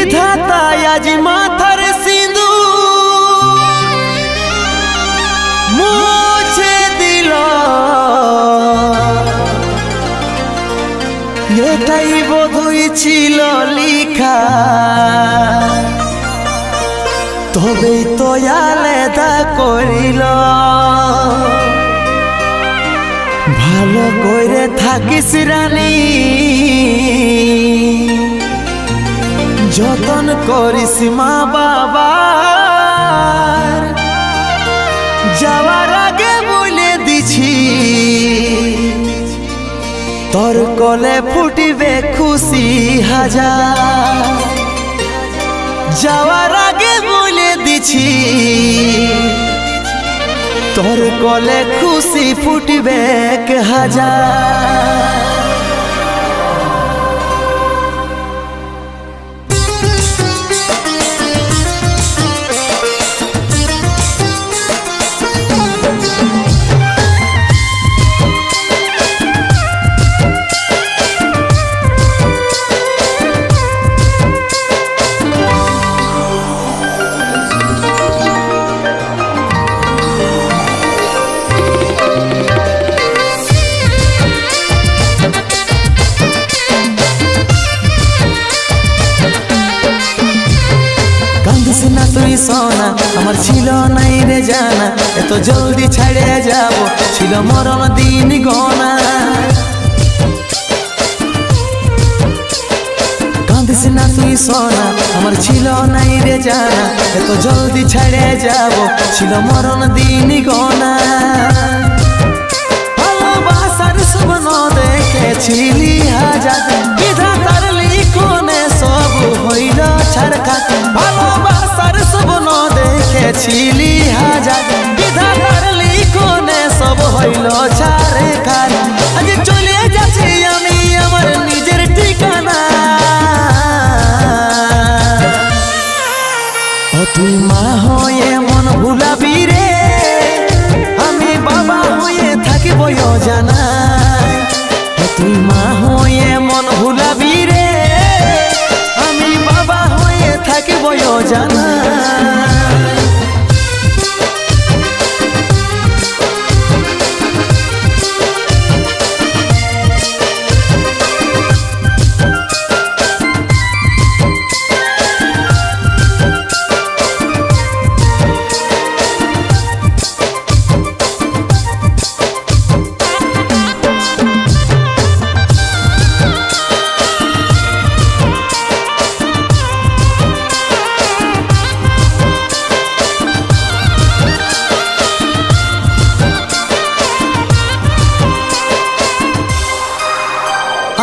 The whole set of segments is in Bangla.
বিধাতা আজ মাথার সিঁদুর মুছে দিল, এটাই বোধহয় ছিল লিখা, তবেই তো আলাদা করিল। ভালো করে থাকিস রানী, যতন করিস মা বাবার, যাওয়ার আগে বলে দিছি তোর কলে ফুটিবে খুশি হাজার। যাওয়ার আগে বলে দিছি তোর কলে খুশি ফুটিবে হাজার। না তুই সোনা আমার ছিল নাই রে জানা, এত জলদি ছেড়ে যাব ছিল মরণ দিন গনা। কাঁদিস না তুই সোনা আমার ছিল নাই রে জানা, এত জলদি ছেড়ে যাব ছিল মরণ দিন গনা। ভালোবাসার স্বপ্ন দেখেছিলি হাজার, বিধাতার লিখনে সব হইল ছাড়খাত। ভালোবাসার স্বপ্ন দেখেছিলি হাজার, বিধাতার লিখনে সব হইল ছাড়খাত। আজ চলে যাচ্ছি আমি আমার নিজের ঠিকানা, ও তুই মা হয়ে মন ভুলাবি রে, আমি বাবা হয়ে থাকিব জানা। তুই মা হয়ে মন ভুলাবি রে, আমি বাবা হয়ে থাকিব জানা।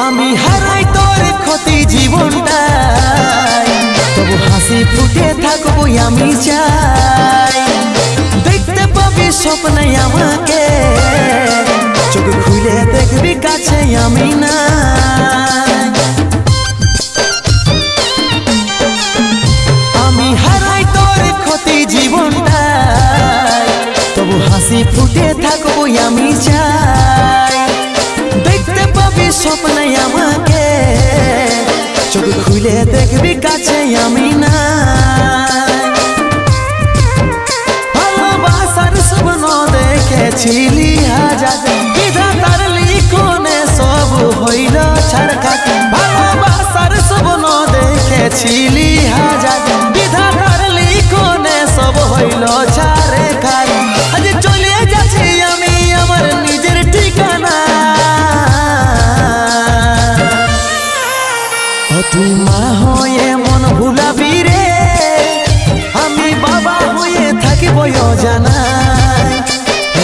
আমি হারাই তোর ক্ষতি জীবনটাই, তবু হাসি ফুটে থাকবো আমি চাই। দেখতে পাবি স্বপ্নে আমাকে, চোখ খুলে দেখবি কাছে আমি না। আমি হারাই তোর ক্ষতি জীবনটাই, তবু হাসি ফুটে থাকবো আমি চাই। দেখতে পাবি স্বপ্নে আমাকে, চোখ খুলে দেখবি কাছে আমি না। ভালোবাসার স্বপ্ন দেখেছিলি হাজার, বিধাতার লিখনে সব হইল ছাড়খাত। ভালোবাসার স্বপ্ন দেখেছিলি হাজার, বিধাতার লিখনে সব হইল ছাড়খাত। আজ চলে যাচ্ছি আমি আমার নিজের ঠিকানা, তুই মা হয়ে মন ভুলাবি রে, আমি বাবা হয়ে থাকিব জানা।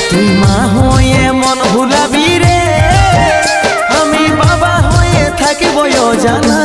তুই মা হয়ে মন ভুলাবি রে, আমি বাবা হয়ে থাকিব জানা।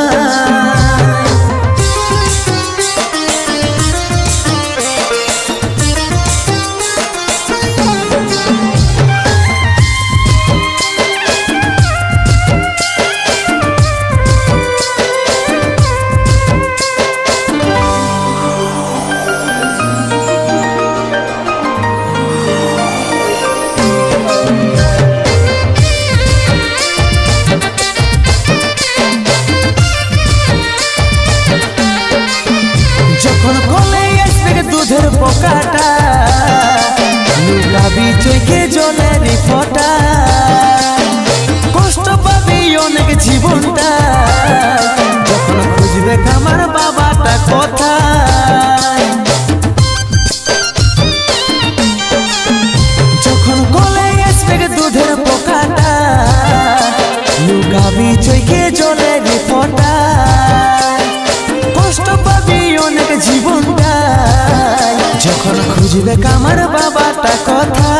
আমার বাবাটা কথা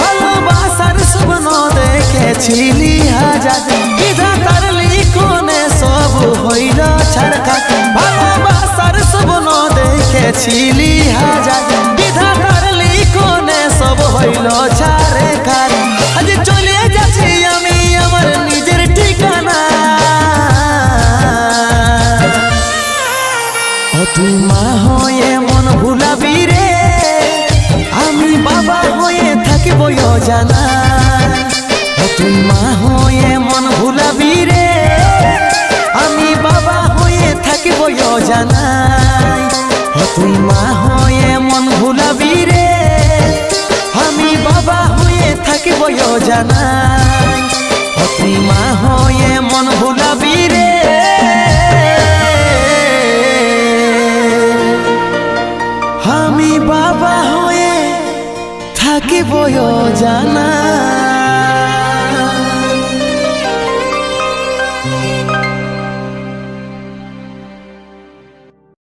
ভালোবাসার স্বপ্ন দেখেছিলি হাজার বিধাতার লিখনে সব হইল ছাড়খাট ভালোবাসার স্বপ্ন দেখেছিলি হাজার বিধাতার লিখনে সব হইল ছাড়খাট আজ চলে যাচ্ছি আমি আমার নিজের ঠিকানা তুই মা হয়ে মন ভুলাবি রে আমি বাবা হয়ে থাকিব জানা তুই মা হয়ে মন ভুলাবি রে আমি বাবা হয়ে থাকিব জানা তুই মা হয়ে মন ভুলাবি রে আমি বাবা হয়ে থাকিব জানা তুই মা হয়ে মন ভুলাবি রে আমি বাবা হয়ে থাকিব জানা।